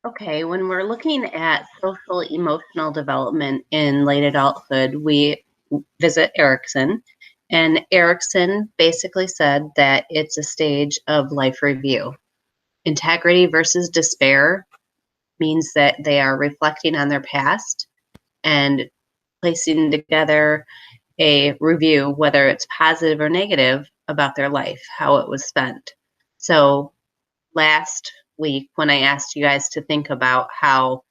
Okay, when we're looking at social emotional development in late adulthood, we visit Erickson. And Erickson basically said that it's a stage of life review. Integrity versus despair means that they are reflecting on their past and placing together a review, whether it's positive or negative, about their life, how it was spent. So last week, when I asked you guys to think about how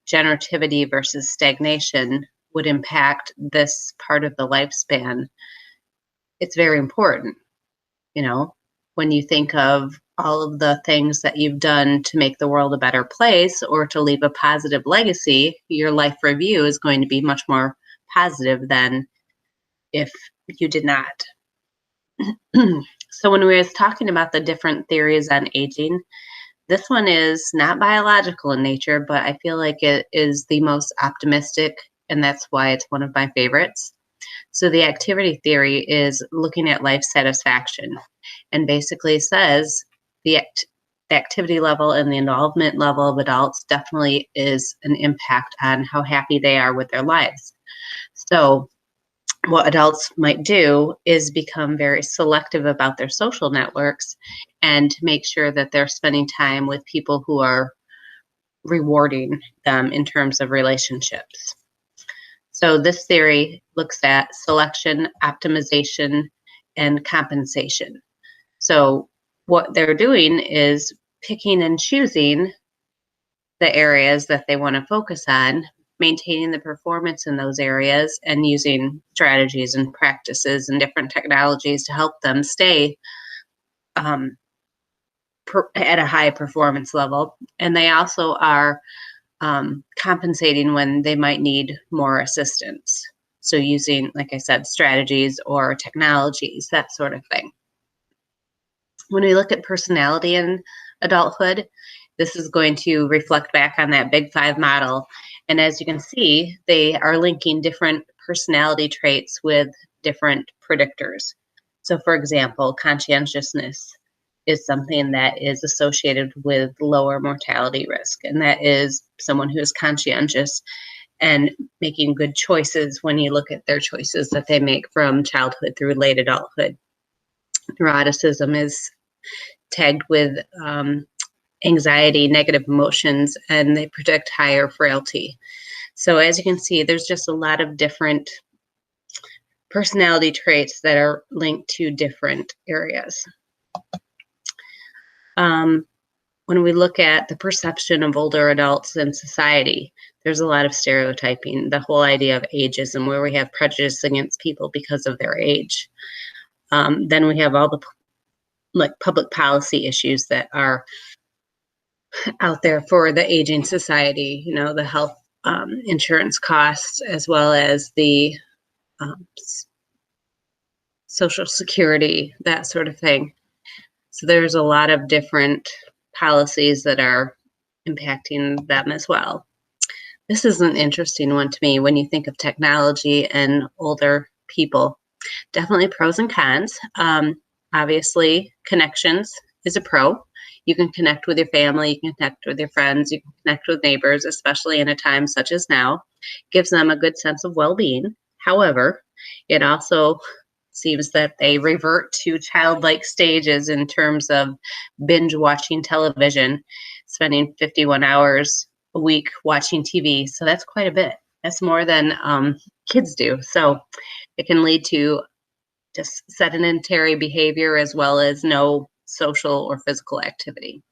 generativity versus stagnation would impact this part of the lifespan, it's very important. You know, when you think of all of the things that you've done to make the world a better place or to leave a positive legacy, your life review is going to be much more positive than if you did not. So when we was talking about the different theories on aging, this one is not biological in nature, but I feel like it is the most optimistic, and that's why it's one of my favorites. So the activity theory is looking at life satisfaction and basically says the activity level and the involvement level of adults definitely is an impact on how happy they are with their lives. So what adults might do is become very selective about their social networks and make sure that they're spending time with people who are rewarding them in terms of relationships. So this theory looks at selection, optimization, and compensation. So what they're doing is picking and choosing the areas that they want to focus on, maintaining the performance in those areas, and using strategies and practices and different technologies to help them stay at a high performance level. And they also are compensating when they might need more assistance. So using, like I said, strategies or technologies, that sort of thing. When we look at personality in adulthood, this is going to reflect back on that Big Five model. And as you can see, they are linking different personality traits with different predictors. So for example, conscientiousness is something that is associated with lower mortality risk. And that is someone who is conscientious and making good choices when you look at their choices that they make from childhood through late adulthood. Neuroticism is tagged with anxiety, negative emotions, and they predict higher frailty. So as you can see, there's just a lot of different personality traits that are linked to different areas. When we look at the perception of older adults in society, there's a lot of stereotyping, the whole idea of ageism, where we have prejudice against people because of their age. Then we have all the public policy issues that are out there for the aging society, you know, the health insurance costs, as well as the Social Security, that sort of thing. So there's a lot of different policies that are impacting them as well. This is an interesting one to me when you think of technology and older people. Definitely pros and cons. Obviously, connections is a pro. You can connect with your family, you can connect with your friends, you can connect with neighbors, especially in a time such as now. Gives them a good sense of well-being. However, it also seems that they revert to childlike stages in terms of binge watching television, spending 51 hours a week watching TV. So that's quite a bit. That's more than kids do. So it can lead to just sedentary behavior as well as no social or physical activity.